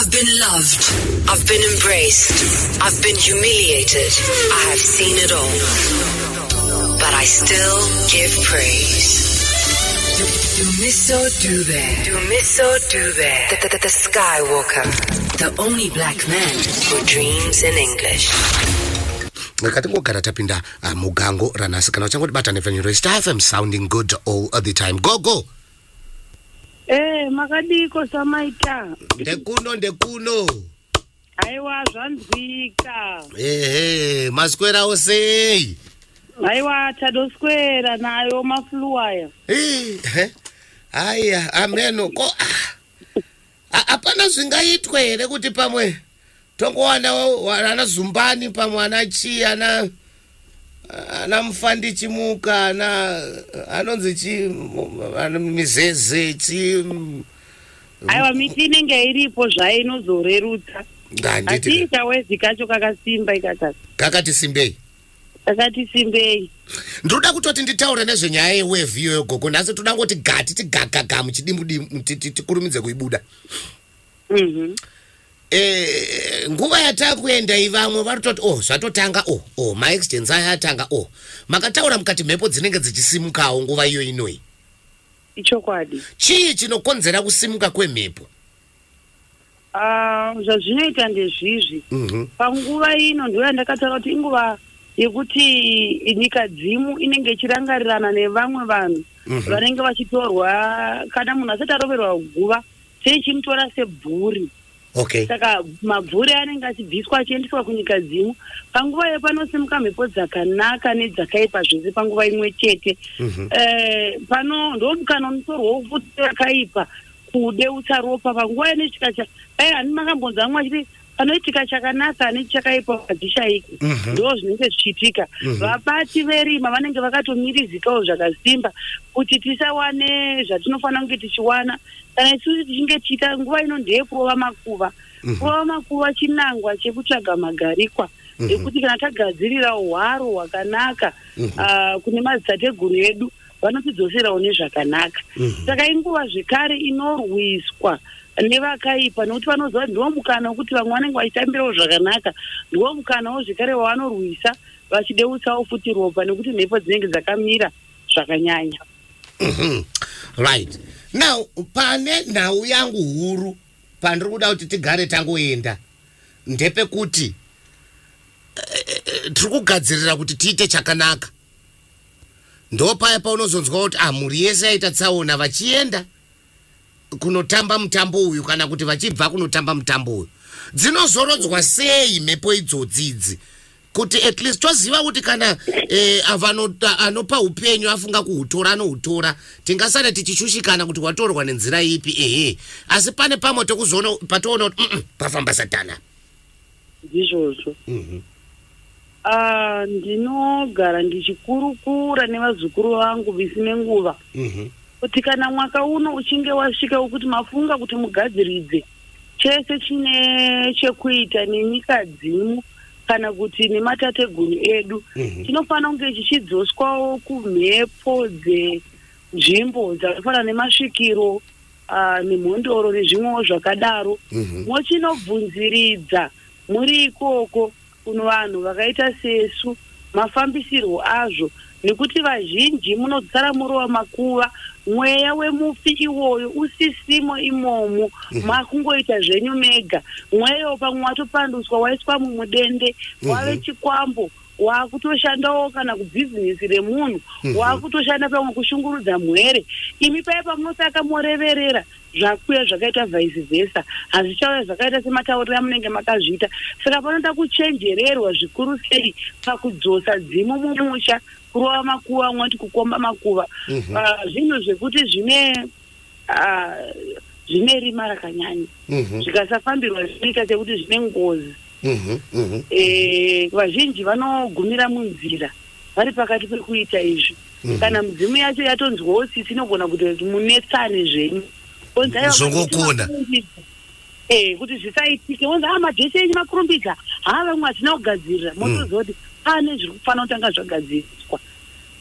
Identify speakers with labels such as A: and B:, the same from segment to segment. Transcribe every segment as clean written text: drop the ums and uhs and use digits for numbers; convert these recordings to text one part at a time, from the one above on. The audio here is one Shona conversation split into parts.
A: I've been loved. I've been embraced. I've been humiliated. I have seen it all. But I still give praise. Dumiso Dube. The Skywalker. The only black man who dreams in English.
B: Ngakatongogara tapinda mugango ranasi kana uchangoti bata nefaniro Star FM sounding good all the time. Go.
C: Makadiko samaita.
B: Ndekuno.
C: Aiwa zvanzwika.
B: Maswera osei.
C: Aiwa tadoswera nayo mafluaya.
B: Aya ameno ko apana zvingaitwe here kuti pamwe tongowana wana Zumbani pamwe anachi ana Mufandi Chimuka anonzi chi Mizeze chi.
C: Aiwa miti inenge iripo zvainozorerutsa. Asi kawezi kacho kakasimba ikakati.
B: Kakati simbei. Ndoda kutoti nditaure nezvenyaya yewave iyo gogo nhasi toda ngoti gati tigagaga muchidimbu tikurumidze kuibuda. Nguva yatakuenda ivamwe varototi zvatotanga maextents aya atanga makataura mukati mhepo dzinenge dzichisimukawo nguva iyo inoi.
C: Ichokwadi.
B: Chii chinokonzera kusimuka kwemhepo?
C: Zvazvinoita ndezvizvi. Panguva ino ndo yandakataura kuti inguva yekuti nyika dzimu inenge ichirangarirana nevamwe vanhu vanenge vachitorwa kana munhu asati aroverwa guva seichimutora sebvuri.
B: Okay.
C: Saka mabvuri anenge achibviswa achiendeswa kunyika dzimu. Panguva yepanosimuka mhepo dzakanaka nedzakaipa zvese panguva imwe chete. Pano ndomukana unotorwa upfuti yakaipa kudeutsa ropa panguva yenechikacha. Hani makambonza amwe achiti panoitika chakanaka nechakaipa padzishaiki. Ndo zvinenge zvichiitika. Vabati verima vanenge vakatomirizikawo zvakasimba kuti tisawane zvatinofanira kunge tichiwana. Kana isusu tichinge tiita nguva ino ndeyekurova makuva. Kurova makuva chinangwa chekutsvaga magarikwa. Ekuti kana tagadzirira hwaro hwakanaka kune madzitateguru edu vanotidzoserawo nezvakanaka. Saka inguva zvekare inorwiswa nevakaipa nokuti vanoziva ndiwo mukana wekuti vamwe vanenge vachitambirawo zvakanaka. Ndiwo mukanawo zvekare wavanorwisa vachideutsawo futi ropa nekuti mhepo dzinenge dzakamira zvakanyanya.
B: Right. Now, pane nhau yangu huru pandiri kuda kuti tigare tangoenda ndepekuti tiri kugadzirira kuti tiite chakanaka. Ndo paya paunozonzwa kuti mhuri yese yaita tsaona vachienda kunotamba mutambo uyu kana kuti vachibva kunotamba mutambo uyu. Dzinozorodzwa sei mhepo idzodzidzi kuti at least toziva kuti kana anopa upenyu afunga kuhutora anohutora, tingasana tichishushikana kuti watorwa nenzira ipi. Asi pane pamwe tekuzoona patoona kuti pafamba satana.
C: Ndizvozvo. Ndinogara ndichikurukura nevazukuru vangu visine nguva kuti kana mwaka uno uchinge wasvika wekuti mafunga kuti mugadziridze chese chine chekuita nenyika dzimu kana kuti nematateguru edu, tinofanira kunge chichidzoswawo kumhepo dzenzvimbo dzakafanana nemasvikiro nemhondoro nezvimwewo zvakadaro. Mochinobvunziridza muri ikoko kuno vanhu vakaita sesu mafambisirwo azvo, nekuti vazhinji munodzara murova makuva, mweya wemufi iwoyo usisimo imomo, makungoita zvenyu mega. Mweya pamwe watopanduswa waiswa mumudende, wave chikwambo, wakutoshandawo kana kubhizinesi remunhu, wakutoshanda pamwe kushungurudza mwere. Imi paya pamunosaka moreverera zvakuya zvakaita vice versa, hazvichauya zvakaita sematauriro amunenge makazviita. Saka panoda kuchenjererwa zvikuru sei pakudzosa dzimu mumusha, kurova makuva, mwati kukomba makuva. Zvinhu zvekuti zvine rima rakanyanya. Zvikasafambirwa zvinoita sekuti zvine ngozi. Vazhinji vanogumira munzira vari pakati pekuita izvi. Kana mudzimu yacho yatonzwawo tsitsi inogona kuti munetsane zvenyu.
B: Zvongokunda.
C: Kuti zvisaitike. Wonza majesi enyu makurumbidza. Vamwe hatina kugadzirira. Motoziva kuti pane zviri kufanira kutanga zvagadziriswa.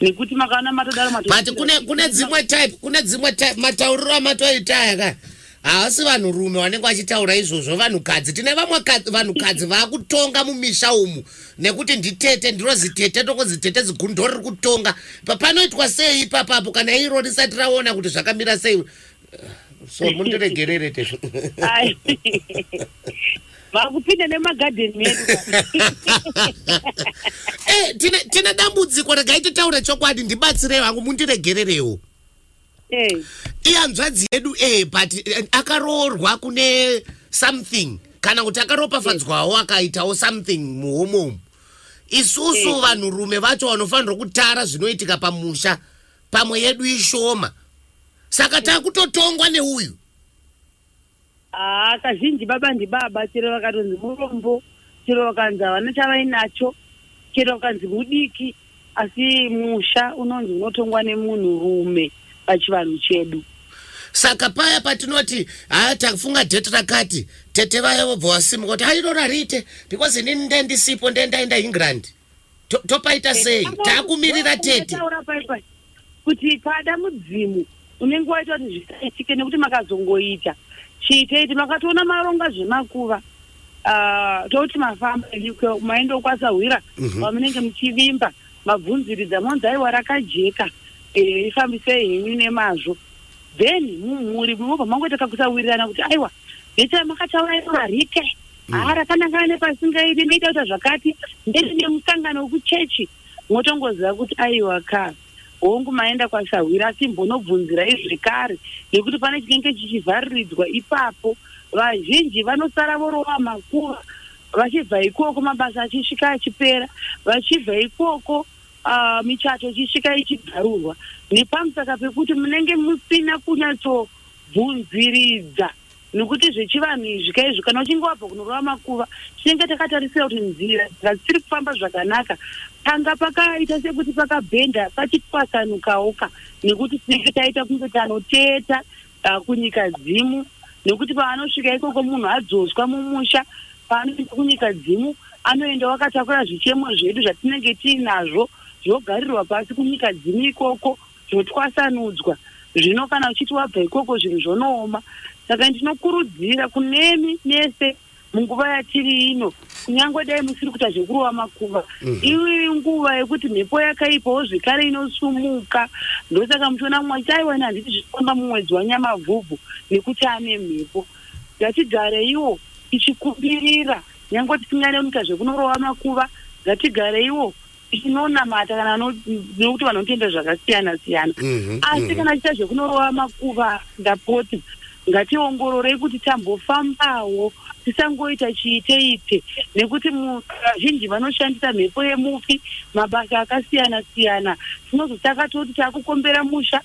C: Nekuti makana matodaro
B: But kune dzimwe type matauriro amatoita aya haasi vanhurume vanenge vachitaura izvozvo, vanhukadzi. Tine vamwe vanhukadzi vakutonga mumisha umu nekuti nditete, ndinozi tete, tokozi tete zigundo riri kutonga. Panoitwa sei ipapapo kana iro risati raona kuti zvakamira sei? So mundiregerere tezvo.
C: Vakupinda nemagadheni medu.
B: Tina dambudziko, regai titaure chokwadi, ndibatsire hangu mundiregererewo. Iyanzvadzi yedu but akaroorwa kune something kana kuti akaropafadzwawo akaitawo something muhomomu. Isusu vanhurume vacho vanofanirwa kutara zvinoitika pamusha, pamwe yedu ishoma. Saka takutotongwa neuyu.
C: Kazhinji baba ndibaba, chero vakatonzi murombo, chero vakanzi havana chavainacho, chero vakanzi mudiki, asi musha unonzi unotongwa nemunhurume pachivanhu chedu.
B: Saka paya patinoti tafunga dhete rakati, tete vaya vobva vasimuka kuti iro rarite because inini ndendisipo ndendaenda England. Topaita sei? Takumirira tete.
C: Kuti pada mudzimu unenge waita kuti zvisaitike nekuti makazongoita. Chiiteiti makatoona maronga zvemakuva. Toti mafamba maenda kwasahwira pamunenge muchivimba mabvunziridza monzi aiwa rakajeka ifambisei henyu nemazvo. Then muri mubva mangoita kakusawirirana kuti aiwa ndeta makataura rike rakanangana nepasingaiti ndoita kuti zvakati ndine musangano wekuchechi, motongoziva kuti aiwa hongu maenda kwasahwira, asi mbonobvunzira izvikare nekuti pane chinenge chichivhariridzwa ipapo. Vazhinji vanosara vorova makuva vachibva ikoko mabasa achisvika achipera, vachibva ikoko michato ichisvika ichibharurwa, nepamusaka pekuti munenge musina kunyatsobvunziridza. Nekuti zvechivanhu izvi kaizvo kana uchinge wabva kunorova makuva tinenge takatarisira kuti nzira dzisiri kufamba zvakanaka, tanga pakaita sekuti pakabhenda pachitwasanukawoka, nekuti tinenge taita kunge tanoteta kunyika dzimu. Nekuti paanosvika ikoko munhu adzoswa mumusha, paanoenda kunyika dzimu anoenda wakatakura zvichemo zvedu zvatinenge tiinazvo zvogarirwa pasi kunyika dzimu ikoko, zvotwasanudzwa. Zvino kana uchiti wabva ikoko zvinhu zvonooma. Saka ndinokurudzira kunemi nese munguva yatiri ino, kunyange dai musiri kuita zvekurowa makuva, iwe nguva yekuti mhepo yakaipawo zvekare inosumuka. Ndosaka muchiona mumwe achiti aiwa handiti zvifamba mumwedzi wanyamavhubhu nekuti ane mhepo. Ngatigareiwo tichikumbirira, nyange tisinganoita zvekunorowa makuva, ngatigareiwo tichinonamata kana nekuti vanotenda zvakasiyana siyana. Asi kana tiita zvekunorowa makuva, ndapoti ngationgororei kuti tambofambawo, tisangoita chiite-ite, nekuti vazhinji vanoshandisa mhepo yemufi mabasa akasiyana siyana. Tinozotaka toti takukombera musha,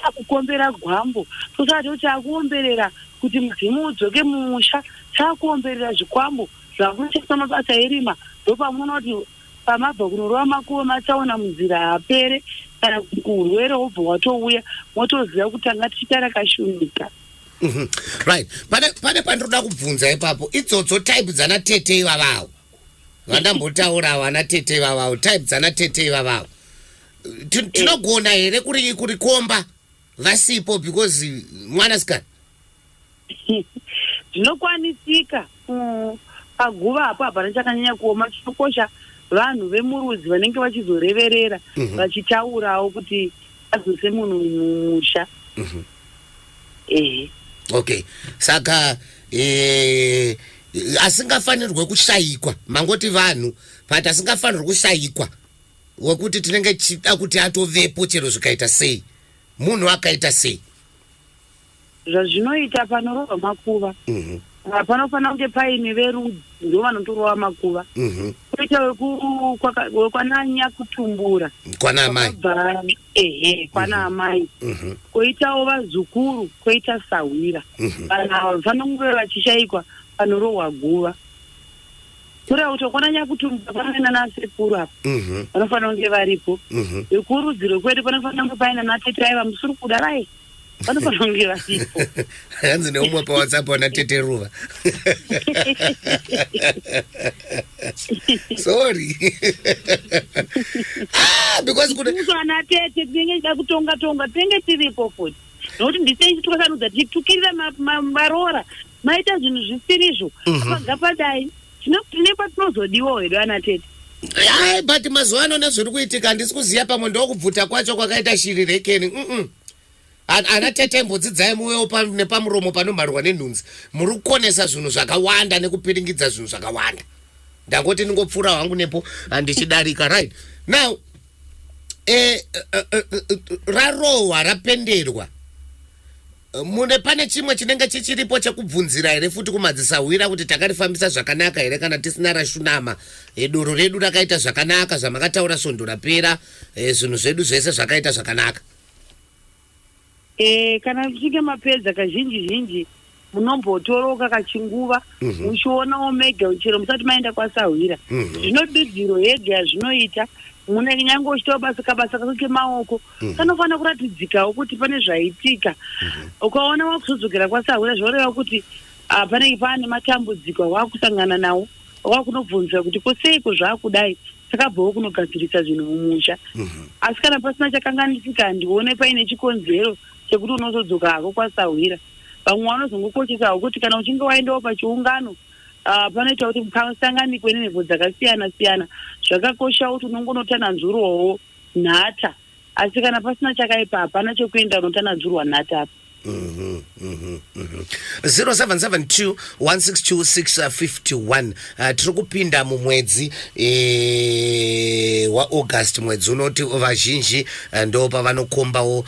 C: takukombera gwambo, tosati kuti takuomberera kuti mudzimu udzoke mumusha, takuomberera zvikwambo zvakunoitisa mabasa erima. Ndopamuona kuti pamabva kunorova makuva matsaona munzira hapere, kana kuti urwere hobva watouya, motoziva kuti tanga tichita rakashunika.
B: Right. Pane pandoda kubvunza ipapo, idzodzo type dzana tete ivavawo vandambotaura vana tete ivavawo, type dzana tete ivavawo tinogona here kurikomba vasipo because mwanasikana?
C: Zvinokwanisika. Paguva apo hapana chakanyanya kuoma. Chinokosha vanhu vemurudzi vanenge vachizoreverera vachitaurawo kuti adzose munhu mumusha.
B: Okay, saka asingafanirwe kushayikwa, mangoti vanhu but asingafanirwe kushayikwa wekuti tinenge chida kuti atovepo chero zvikaita sei, munhu akaita sei.
C: Zvazvinoita panorova makuva panofanira kunge paine verudzi ndo vanotorova makuva. Koita wekwananya kutumbura
B: kwana amai,
C: kwana amai, koitawo vazukuru, koita sahwira. Kana vanonge vachishayikwa panorohwa guva. Kura kuti kwananya kutumbura panoenda nasekuru apo vanofanira kunge varipo. Vekurudzi rwekwedu panofanira kunge paina natete aiva musuri kudarai, vanofanira kunge varipo.
B: Hanzi neumwe paWhatsApp wana tete ruva. Sorry. Because
C: kuti ana tete tinenge da kutonga tinenge tiripo futi. nokuti ndisei chitwasanudza tichitukirira marora maita zvinhu zvisirizvo apabva padai tine patinozodiwa hedu ana tete.
B: Hai, but mazuva ano nezviri kuitika handisi kuziva pamwe ndokubvuta kwacho kwakaita shiri rekeni. Ana tete mbodzidzai muwewo nepamuromo panomharwa nenhunzi. Muri kukonesa zvinhu zvakawanda nekupiringidza zvinhu zvakawanda. Ndangoti ningopfuura hangu nepo handichidarika, right? Now, rarohwa rapenderwa. Mune pane chimwe chinenge chichiripo chekubvunzira here futi kumadzisahwira kuti takarifambisa zvakanaka here kana tisina rashunama, doro redu rakaita zvakanaka, zvamakataura svondo rapera, zvinhu zvedu zvese zvakaita zvakanaka.
C: Kana tichinge mapedza kazhinji munombotoroka kachinguva muchionawo mega chero musati maenda kwasahwira. Zvinodudziro yega yazvinoita mune nyange uchitawo basa kake maoko kanofanira kuratidzikawo kuti pane zvaitika. Ukaona wakuzodzokera kwasahwira zvoreva kuti panenge pane matambudziko awakusangana nawo, wakunobvunzira kuti koseiko zvakudai, takabvawo kunogadzirisa zvinhu mumusha. Asi kana pasina chakanganisika handione paine chikonzero chekuti unozodzoka hako kwasahwira. Vamwe vanozongokochesawo kuti kana uchinge waendawo pachiungano panoita kuti musanganikwe nenhepo dzakasiyana-siyana. Zvakakosha kuti unongonotananzurwawo nhata, asi kana pasina chakaipa hapana chekuenda unotananzurwa nhata apa.
B: 0772162651 tiri kupinda mumwedzi waAugust, mwedzi unoti vazhinji ndo pavanokombawo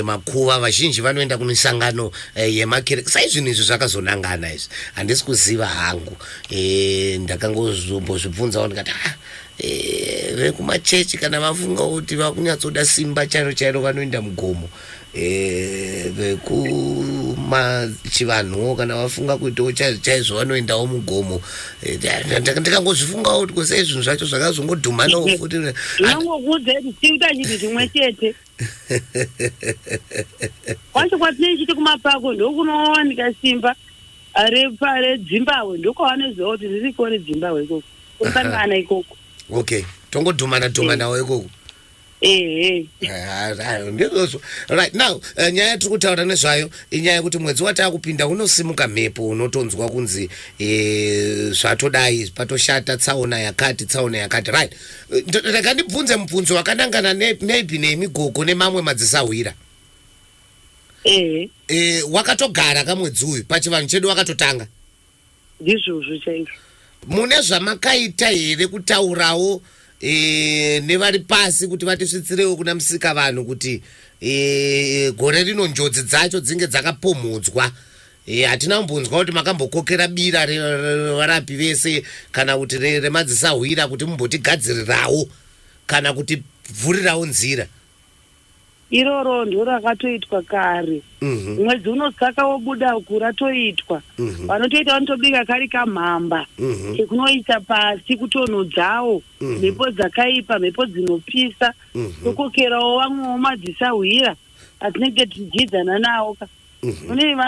B: makuva, vazhinji vanoenda kumisangano yemakereke. Sai zvinhu izvi zvakazonangana izvi handisi kuziva hangu, ndakangozombozvibvunzawo ndikati vekumachechi kana vafunga kuti vakunyatsoda simba chairo vanoenda mugomo, vekumachivanhuwo kana vafunga kuitawo chaizvo vanoendawo mugomo. Ndikangozvifungawo kuti kwese zvinhu zvacho zvakazongodhumanawo futi.
C: Ndinongokudza kuti tiita chinhu chimwe chete. Kwacho kwatinenge kumapako ndokunowanika simba reZimbabwe, ndokwavanoziva kuti ririko reZimbabwe ikoko kusangana ikoko.
B: Okay, tongodhumana-dhumanawo ikoko. Right now, nyaya yatiri kutaura nezvayo inyaya yekuti mwedzi watakupinda unosimuka mhepo, unotonzwa kunzi zvatodai patoshata tsaona yakati. Right, ndakandibvunze mubvunzo wakanangana maybe nemigogo nemamwe madzisahwira. Wakatogara kamwedzi uyu pachivanhu chedu wakatotanga.
C: Ndizvozvo chaizvo.
B: Mune zvamakaita here kutaurawo nevari pasi kuti vatisvitsirewo kuna musika vanhu kuti gore rino njodzi dzacho dzinge dzakapomhodzwa? Hatina kumbonzwa kuti makambokokera bira revarapi vese kana kuti remadzisahwira kuti mumbotigadzirirawo kana kuti bvurirawo nzira.
C: Iroro ndo rakatoitwa kare. Mwedzi unosaka wobuda kuratoitwa. Vanotoita vanotobika kari kamhamba chekunoisa pasi kutonhodzawo mhepo dzakaipa, mhepo dzinopisa, tokokerawo vamwewo madzisahwira atinenge tichidzidzana nawo.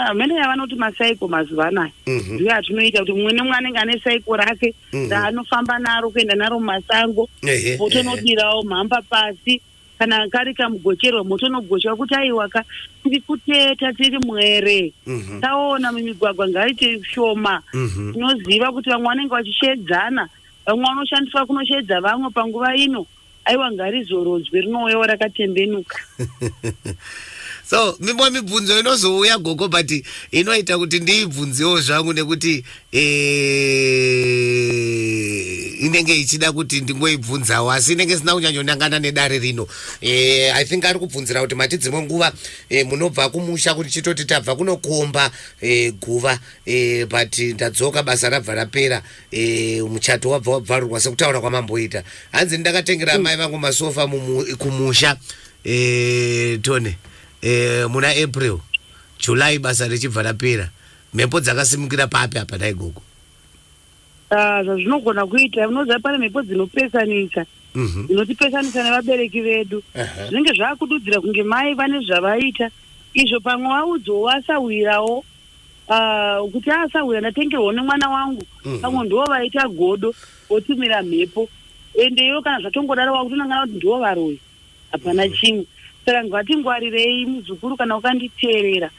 C: Amene yavanoti masaiko mazuva anaya ndiyo atinoita kuti mumwe nemumwe anenge ane saiko rake raanofamba naro kuenda naro mumasango, potonodirawo mhamba pasi. Kana kari kamugocherwa motonogochwa kuti aiwaka tiri kuteta tiri mwere, taona mumigwagwa ngaite shoma. Tinoziva kuti vamwe vanenge vachishedzana, vamwe vanoshandiswa kunoshedza vamwe panguva ino. Aiwa ngarizorodzwe rinouyawo rakatembenuka.
B: So mimwe mibvunzo inozouya gogo, but inoita kuti ndiibvunzewo zvangu nekuti inenge ichida kuti ndingoibvunzawo, asi inenge sina kunyanyonangana nedare rino. I think ari kubvunzira kuti mati dzimwe nguva munobva kumusha kuti chitoti tabva kunokomba guva, but ndadzoka basa rabva rapera, muchato wabva wabvarurwa sekutaura kwamamboita. Hanzi ndakatengera mai vangu masofa kumusha Tony, muna April, July basa richibva rapera, mhepo dzakasimukira papi apa dai gogo?
C: Zvazvinogona kuita, unoziva pane mhepo dzinopesanisa, dzinotipesanisa nevabereki vedu. Zvinenge zvakududzira kunge mai vane zvavaita izvo, pamwe vaudzowo asahwirawo kuti asahwira ndatengerwa nemwana wangu, pamwe ndiwo vaita godo votumira mhepo, ende iwo kana zvatongodaro wakutonangana kuti ndiwo varoyi, hapana chimwe. saka ngatingwarirei muzukuru kana ukanditeerera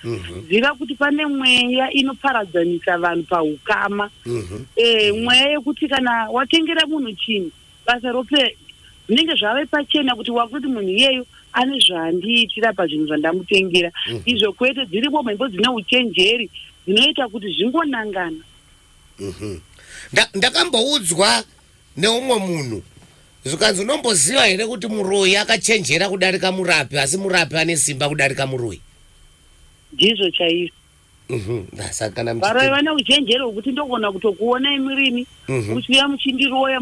C: ziva kuti pane mweya inoparadzanisa vanhu paukama mweya yekuti kana watengera munhu chinhu basa rope zvinenge zvave pachena kuti wakuti munhu iyeyo ane zvaandiitira pazvinhu zvandamutengera izvo kwete dziripo mhembo dzine uchenjeri dzinoita kuti zvingonangana
B: ndakamboudzwa neumwe munhu zvikanzi unomboziva here kuti muroyi akachenjera kudarika murapi asi murapi ane simba kudarika muroyi
C: ndizvo chaizvo varoyi vane uchenjeri hwekuti ndogona kutokuonai murimi muchiuya muchindiroya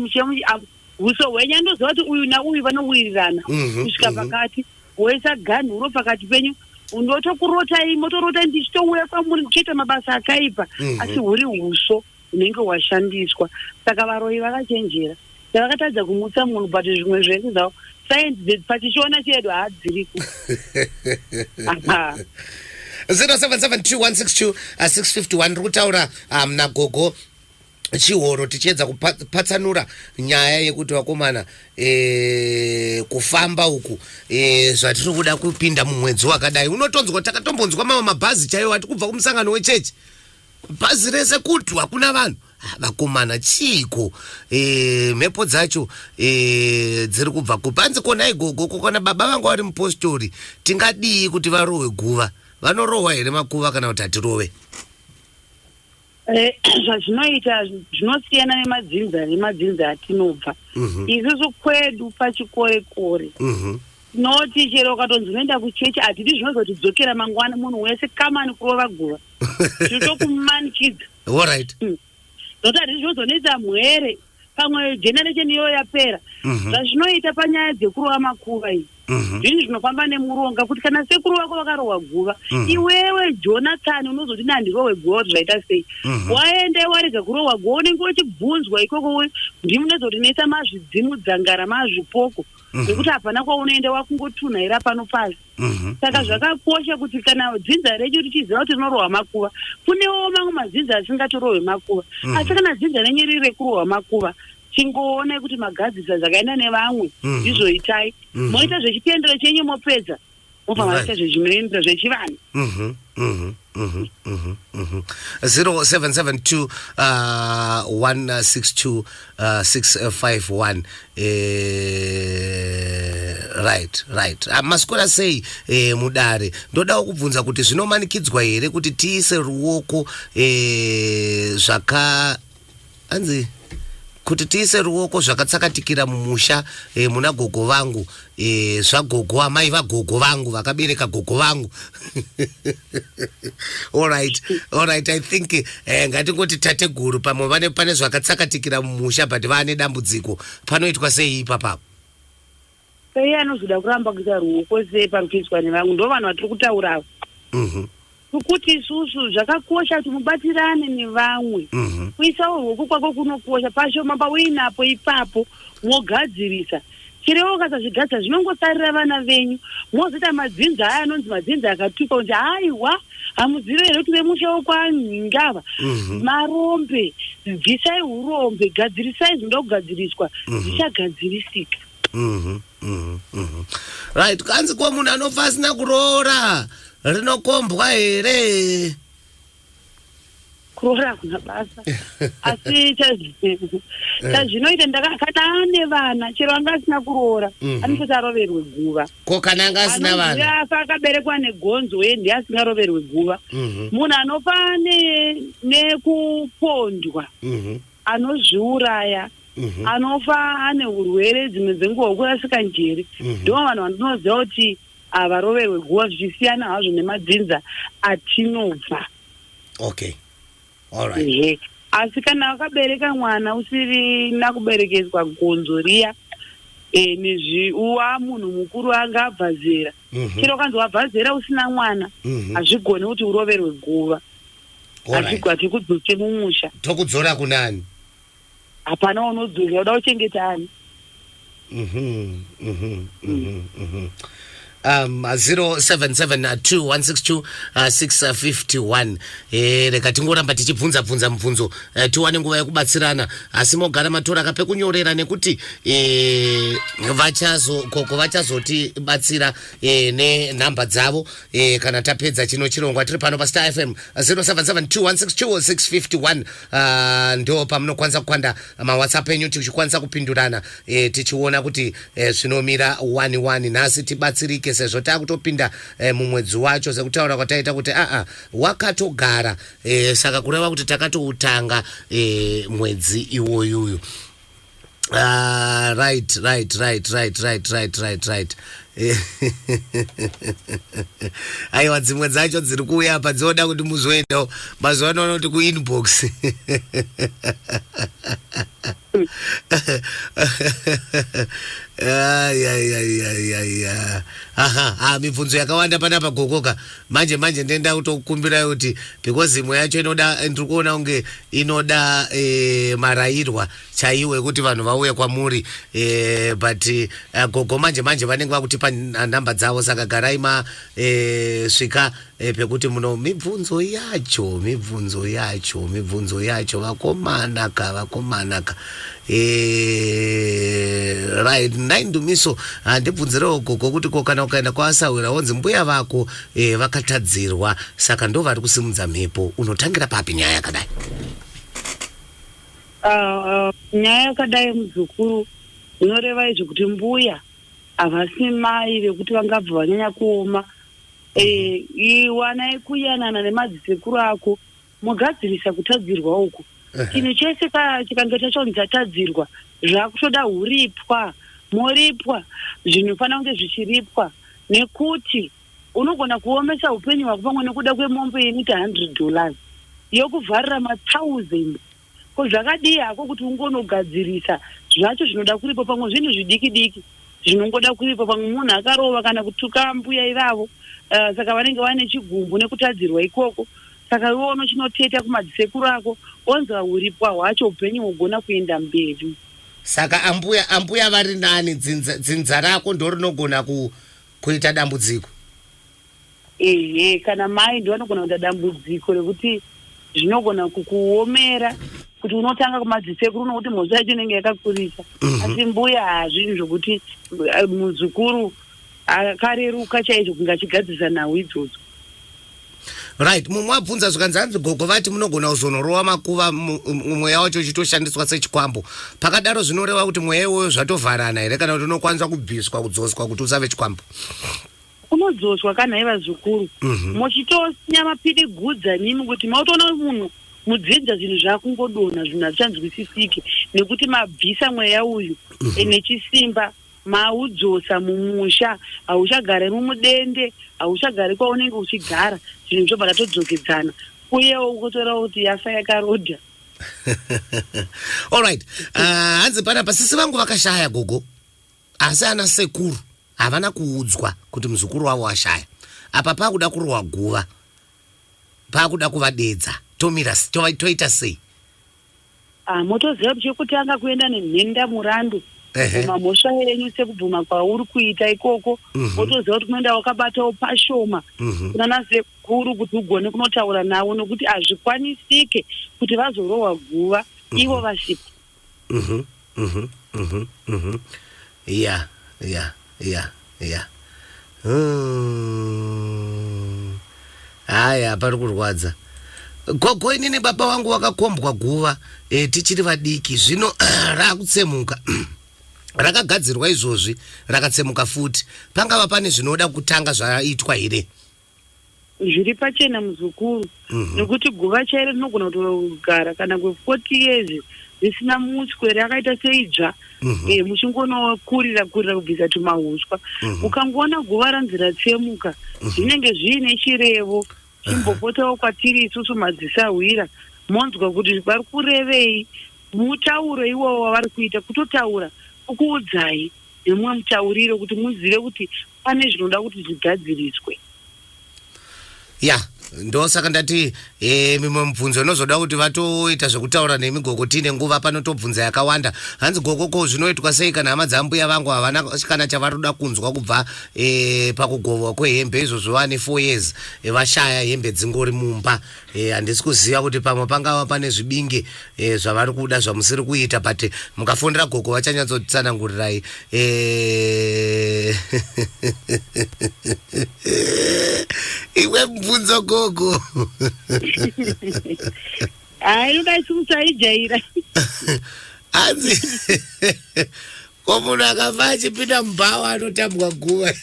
C: uso hwenyu ndoziva kuti uyu nauyu vanowirirana kusvika pakati woisa ganhuro pakati penyu undotokurotai motorota ndichitouya kwamuri ndichiita mabasa akaipa asi huri uso unenge hwashandiswa saka varoyi vakachenjera vakatadza kumutsa munhu but zvimwe zvedu zvavo sainzi pachichiona chedu haadziriku
B: 0772162651 ndiri kutaura nagogo chihoro tichiedza kupatsanura nyaya yekuti vakomana kufamba uku zvatiri kuda kupinda mumwedzi wakadai unotonzwa takatombonzwa mamwe mabhazi chaiwo ati kubva kumusangano wechechi bhazi rese kuti hakuna vanhu vakomana chiko mhepo dzacho dziri kubva kupanzi kona igogo kana baba vangu vari mupostori tingadii kuti varohwe guva vanorohwa here makuva kana kuti hatirove
C: zvazvinoita zvinosiyana nemadzinza atinobva isusu kwedu pachikore-kore tinoti chero ukatonzi unoenda kuchechi hatidi zvinoza kuti dzokera mangwana munhu wese kamani kurova guva tinotokumanikidza
B: allright
C: nokuti hatidi zvinozonoita mhere pamwe generation iyo yapera zvazvinoita panyaya dzekurova makuva iyi zvinhu zvinofamba nemuronga kuti kana sekuru vako vakarohwa guva iwewe Jonathan unozoti nandirohwe guva kuti zvaita sei waenda warega kurohwa guva unenge uchibvunzwa ikoko ndimunezoti neisa mazvidzimu dzangara mazvipoko zvekuti hapana kwaunoenda wakungotunhaira pano pasi saka zvakakosha kuti kana dzinza redu richiziva kuti rinorohwa makuva kunewo mamwe madzinza asingatorohwe makuva asi kana dzinza renyu riri rekurohwa makuva tingoona kuti magadzisa zvakaenda nevamwe ndizvoitai moita zvechipendero chenyu mopedza mobva maita zvezvinoendera zvechivanhu
B: 0772162651 right masikora sei mudare ndodawo kubvunza kuti zvinomanikidzwa here kuti tiise ruoko anzi kuti tiise ruoko zvakatsakatikira mumusha muna gogo vangu zvagogo amai vagogo vangu vakabereka gogo vangu alright I think ngatingoti tateguru pamwe pane zvakatsakatikira mumusha but vane dambudziko panoitwa sei ipapapo
C: sei anozoda kuramba kuita ruoko sei parukuiswa nevamwe ndo vanhu vatiri kutaurawo kuti isusu zvakakosha kuti mubatirane nevamwe kuisawo ruoko kwako kunokosha pashoma pauinapo ipapo mogadzirisa chirevo ukasazvigadzira zvinongosarira vana venyu mozoita madzinza aya anonzi madzinza akatuka kuti aiwa hamuzivi here kuti vemusha wokwanhingava marombe bvisai urombe gadzirisai zvinoda kugadziriswa zvichagadzirisika
B: right kanzi kuva munhu anofa asina kuroora rinokombwa here
C: kuroora kuna basa asi chazvinoita kana ane vana chero anga asina kuroora anototi aroverwe guva
B: ko kana anga asina vana
C: afa akaberekwa negonzo ndiye asingaroverwe guva munhu anofa nekupondwa anozviuraya anofa ane urwere dzimwe dzenguva kurasika njeri ndo vanhu vandinoziva kuti avaroverwe guva zvichisiyana hazvo nemadzinza atinobva
B: okay alright
C: asi kana wakabereka mwana usirina kuberekeswa gonzo riya uwa munhu mukuru anga abva zera chero kanzi wabva zera usina mwana hazvigone kuti uroverwe guva hatikudzose mumusha
B: tokudzora kunani
C: hapana unodzora uda uchengeta ani
B: 0772162651 reka tingoramba tichibvunza mubvunzo tiwane nguva yekubatsirana asi mogara matora kapekunyorera nekuti vachazotibatsira nenhamba dzavo kana tapedza chino chirongwa tiri pano paStar FM 0772162651 ndo pamunokwanisa kukwanda mawhatsapp enyu tichikwanisa kupindurana tichiona kuti zvinomira 1 nhasi tibatsirike sezvo takutopinda mumwedzi wacho sekutaura kwataita kuti wakatogara saka kureva kuti takatoutanga mwedzi iwoyuyu. Right. Aiwa dzimwe dzacho dziri kuuya apa dzinoda kuti muzoendawo mazuva ano kuti kuinbox. Mibvunzo yakawanda panapa gogoka manje ndenda kutokumbira kuti because imwe yacho inoda ndiri kuona unge inoda marayirwa chaiwe kuti vanhu vauye kwamuri but gogo manje vanenge vakutipa namba dzavo saka garai svika pekuti muno mibvunzo yacho vakomanaka right 9 Ndumiso ndibvunzirewo gogo kuti kana ukaenda kwaasawira wonzi mbuya vako vakatadzirwa saka ndo vari kusimudza mhepo unotangira papi nyaya yakadai?
C: Nyaya yakadai muzukuru inoreva izvo kuti mbuya havasi mai vekuti vangabva vanyanya kuoma. Iwanai kuyanana nemadzisekuru ako mogadzirisa kutadzirwa uku. Chinhu chese chikange chachonzi chatadzirwa zvakutoda huripwa moripwa zvinofana kunge zvichiripwa nekuti unogona kuomesa upenyu hwako pamwe nekuda kwemombe inoita $100 yokuvharira ma1000 ko zvakadii hako kuti ungonogadzirisa zvacho zvinoda kuripo pamwe zvinhu zvidiki zvinongoda kuripo pamwe munhu akarova kana kutuka mbuya ivavo saka vanenge vane chigumbu nekutadzirwa ikoko saka iwe unochinoteta kumadzisekuru ako onzwa uripwa hwacho upenyu hugona kuenda mberi.
B: Saka ambuya vari nani dzinza rako ndo rinogona kuita dambudziko?
C: Kana mai ndo vanogona kuita dambudziko rekuti zvinogona kukuomera kuti unotanga kumadzisekuru nokuti mhosva yacho inenge yakakurisa. Asi mbuya hazvinhu zvokuti muzukuru akareruka chaizvo kunge achigadzirisa nhau idzodzo.
B: Right, mumwe wabvunza zvikanzi hanzi gogo vati munogona kuzonorowa makuva mweya wacho uchitoshandiswa sechikwambo. Pakadaro zvinoreva kuti mweya iwoyo zvatovharana here kana kuti unokwanisa kubviswa kudzoswa kuti usave chikwambo?
C: Unodzoswa kana iva zvikuru. Muchitosinya mapirigudza nimi kuti mautoona munhu mudzinza zvinhu zvakungodonha zvinhu hazvichanzwisisiki nekuti mabvisa mweya uyu nechisimba maudzosa mumusha hauchagare mumudende hauchagare kwaunenge uchigara zvinhu zvobva zvatodzokedzana uyewo ukutora kuti yafa yakarodha.
B: Alright, hanzi panapa sisi vangu vakashaya gogo asi ana sekuru havana kuudzwa kuti muzukuru wavo washaya apa pakuda kurohwa guva pakuda kuvadedza toita sei?
C: Motoziva kuti chekutanga kuenda nenhenda murandu kubvuma mhosva yenyu sekubvuma kwauri kuita ikoko motoziva kuti kunoenda wakabatawo pashoma kunana sekuru kuti ugone kunotaura navo nokuti hazvikwanisike kuti vazorohwa guva ivo vasipo.
B: Haya pari kurwadza gogo inini baba wangu wakakombwa guva tichiri vadiki zvino raakutsemuka rakagadzirwa izvozvi rakatsemuka futi pangava pane zvinoda kutanga zvaitwa here?
C: Zviri pachena muzukuru nekuti guva chairo rinogona kutogara kana kwe40 years risina muswe rakaita seidzva muchingonokurira kubvisa tumahuswa ukangoona guva ranzi ratsemuka zvinenge zviine chirevo chimbopotawo kwatiri isusu madzisahwira monzwa kuti vari kurevei mutauro iwowo wavari kuita kutotaura ukuudzai nemumwe mutauriro kuti muzive kuti pane zvinoda kuti zvigadziriswe.
B: ndosaka ndati mimwe mibvunzo inozoda kuti vatoita zvekutaura nemi gogo tine nguva panotobvunza yakawanda. Hanzi gogo ko zvinoitwa sei kana hama dzambuya vangu havana kana chavaroda kunzwa kubva pakugovwa kwehembe izvozvo vane 4 years vashaya hembe dzingori mumba. Handisi kuziva kuti pamwe pangava pane zvibinge zvavari kuda zvamusiri kuita but mukafondera gogo vachanyatsotsanangurirai. Iwe mubvunzo gogo.
C: Inoda chikutsaijaira.
B: Hanzi ko munhu akafa achipinda mubhawa anotambwa guva.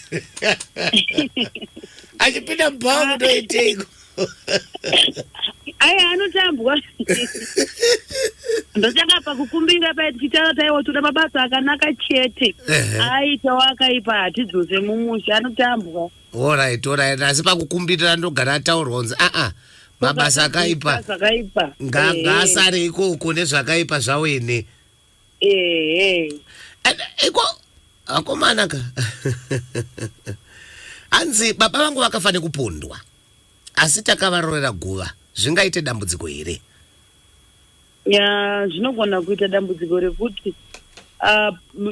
B: Achipinda mubhawa munoiteiko?
C: Anotambwa. Ndotanga pakukumbira tichitaura taiwo toda mabasa akanaka chete. Aitawo akaipa hatidzose mumusha anotambwa.
B: Alright. Asi pakukumbirira ndogara ataurwa kunzi mabasa akaipa ngaasare ikoko nezvakaipa zvawene. Iko akomana ka. Hanzi baba vangu vakafa nekupondwa asi takavarorera guva, zvingaite dambudziko here?
C: Zvinogona kuita dambudziko rekuti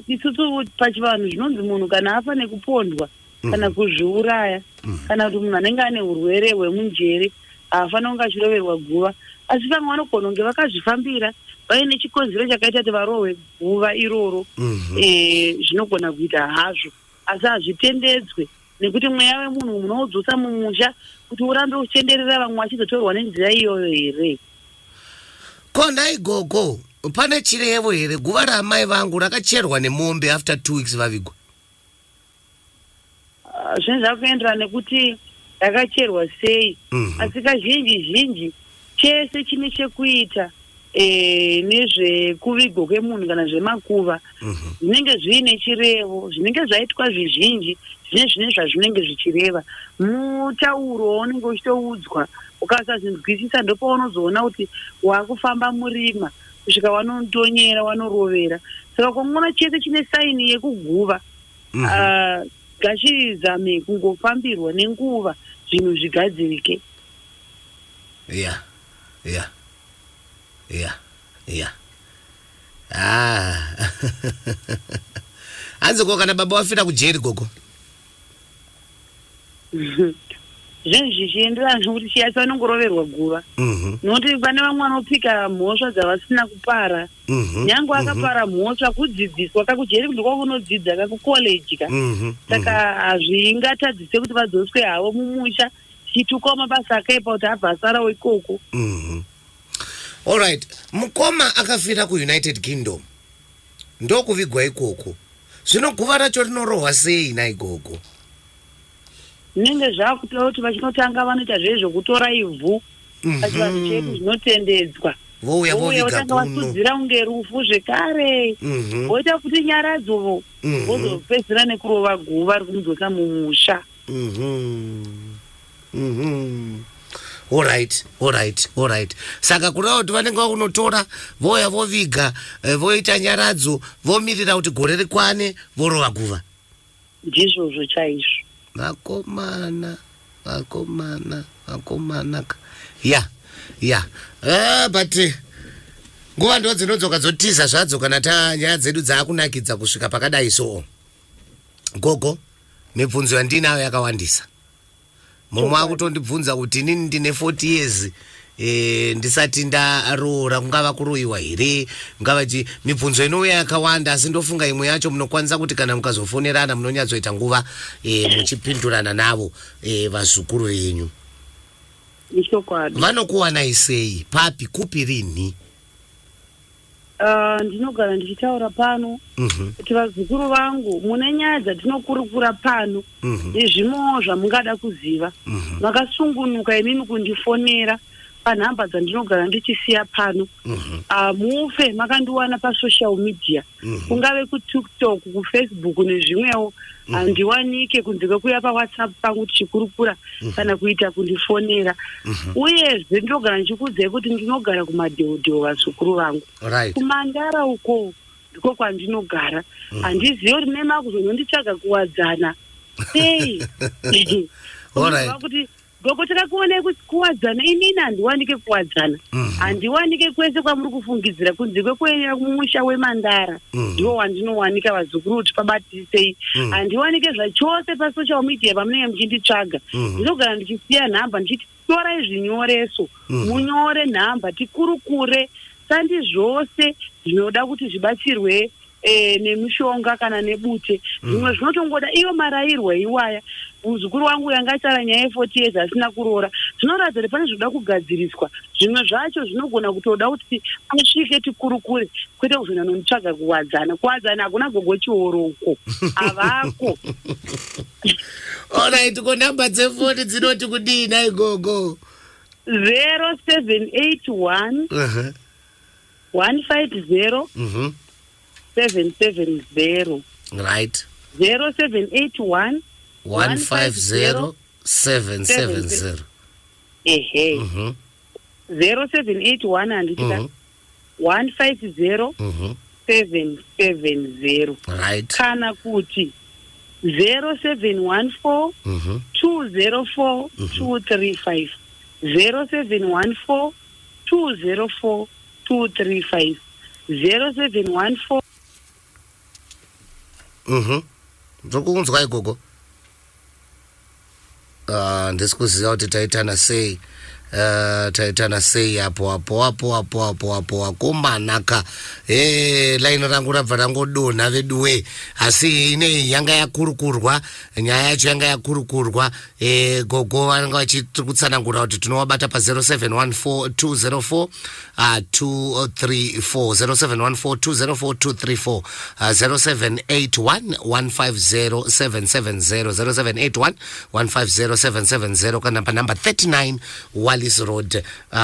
C: isusu pachivanhu zvinonzi munhu kana afa nekupondwa kana kuzviuraya kana kuti munhu anenge ane urwere hwemunjere hafanira kunge achiroverwa guva. Asi vamwe vanogona kunge vakazvifambira vaine chikonzero chakaita kuti varohwe guva iroro. Zvinogona kuita hazvo asi hazvitendedzwe nekuti mweya wemunhu munoudzosa mumusha kuti urambe uchenderera vamwe vachizotorwa nenzira iyoyo here.
B: Kona igogo pane chirevo here guva ramai vangu rakacherwa nemombe after 2 weeks vavigwa?
C: Zvinhu zvakuenderana nekuti rakacherwa sei. Asi kazhinji chese chine chekuita nezvekuvigwa kwemunhu kana zvemakuva zvinenge zviine chirevo zvinenge zvaitwa zvizhinji zvine zvazvinenge zvichireva. Mutauro waunenge uchitoudzwa ukasazinzwisisa ndopaunozoona kuti wakufamba murima kusvika wanotonyera wanorovera. Saka kwamuna chese chine saini yekuguva ngachizame kungofambirwa nenguva zvinhu zvigadzirike.
B: Hanzi ko kana baba wafira kujeri gogo?
C: Zvinhu zvichienderana nokuti chiyasi vanongoroverwa guva. Nokuti pane vamwe vanopika mhosva dzavasina kupara. Nyange akapara mhosva kudzidziswa kakujeri ndiko kunodzidza kakukoleji ka. Saka hazvingatadzise kuti vadzoswe havo mumusha chitukawo mabasa akaipa kuti abva asarawo ikoko.
B: Alright. Mukoma akafira kuUnited Kingdom ndokuvigwa ikoko. Zvino guva racho rinorohwa sei naigogo?
C: Zvinenge zvakutoa kuti vachinotanga vanoita zvezvokutora ivhu pachivanhu chedu zvinotendedzwa.
B: Vouya
C: votanga vatudzira kunge rufu zvekare. Voita kuti nyaradzo vozopedzera nekurova guva rikumudzosa mumusha.
B: Alright. Saka kureva kuti vanenge vakunotora voya voviga voita nyaradzo vomirira kuti gore rikwane vorova guva.
C: Ndizvozvo chaizvo.
B: Vakomana. But nguva ndo dzinodzoka dzotiza zvadzo kana nyaya dzedu dzaakunakidza kusvika pakadai so. Gogo, mibvunzo yandinayo yakawandisa. Mumwe akutondibvunza kuti inini ndine 40 years ndisati ndaroora kungava kuroiwa here, ngava mibvunzo inouya yakawanda asi ndofunga imwe yacho munokwanisa kuti kana mukazofonerana munonyatsoita nguva muchipindurana navo vazukuru venyu. Vanokuwanai sei? Papi kupi rini?
C: Ndinogara ndichitaura pano kuti vazukuru vangu mune nyaya dzatinokurukura pano nezvimwewo zvamungada kuziva makasungunuka imimi kundifonera panhamba dzandinogara ndichisiya pano. Mufe makandiwana pasocial media kungave kuTikTok, kuFacebook nezvimwewo. Handiwanike kunze kwekuya paWhatsApp pangu tichikurukura kana kuita kundifonera. Uyezve ndinogara ndichikuudzai kuti ndinogara kumadhehodheho vazukuru vangu. Kumandara uko ndiko kwandinogara. Handizivi kuti mema kuzononditsvaga kuwadzana sei. Kuti goko takakuonai kuwadzana inini handiwanike kuwadzana handiwanike kwese kwamuri kufungidzira kunze kwekuenda kumusha wemandara ndiwo wandinowanika vazukuru kuti pabatisei handiwanike zvachose pasocial media pamunenge muchinditsvaga ndinogara ndichisiya nhamba ndichiti torai zvinyoreso munyore nhamba tikurukure sandi zvose zvinoda kuti zvibatsirwe nemishonga kana nebute zvimwe zvinotongoda iyo marayirwa iwaya muzukuru wangu yanga achara nyaya ye40 years asina kuroora zvinoratidza kuti pane zvoda kugadziriswa zvimwe zvacho zvinogona kutoda kuti asvike tikurukure kwete kuzoenda nomutsvaga kuwadzana hakuna gogo chioroko avako
B: alright ko namba dzefoni dzinoti kudii igogo
C: 0781 150 770
B: right
C: 0781
B: 150 770
C: ehe 0781 andika 150 770
B: right
C: kana kuti 0714 204 235 0714 204 235 0714
B: ndokunzwa igogo ndisi kuziva kuti taitana sei apo akomanaka laini rangu rabva rangodonha veduwe asi inei yanga yakurukurwa nyaya yacho yanga yakurukurwa gogo vanga vachitsanangura kuti tinovabata pa 0714 204 234 0714 204 234 0781 150 770 0781 150 770 kana pa number 39 Wallis Road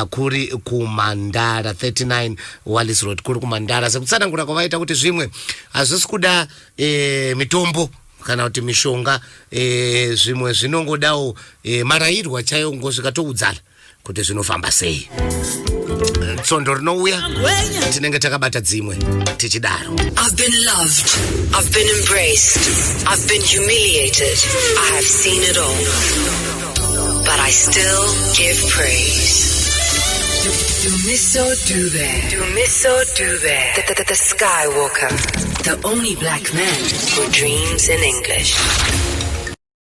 B: kuri kumandara 39 Wallis Road kuri kumandara sekutsanangura kwavaita kuti zvimwe hazvisi kuda mitombo kana kuti mishonga zvimwe zvinongodawo marayirwa chaiwo ngosvika toudzana kuti zvinofamba sei tsondo rinouya tinenge takabata dzimwe tichidaro.
A: I've been loved, I've been embraced, I've been humiliated, I have seen it all, but I still give praise. Dumiso Dube, the Skywalker, the only black man who dreams in English.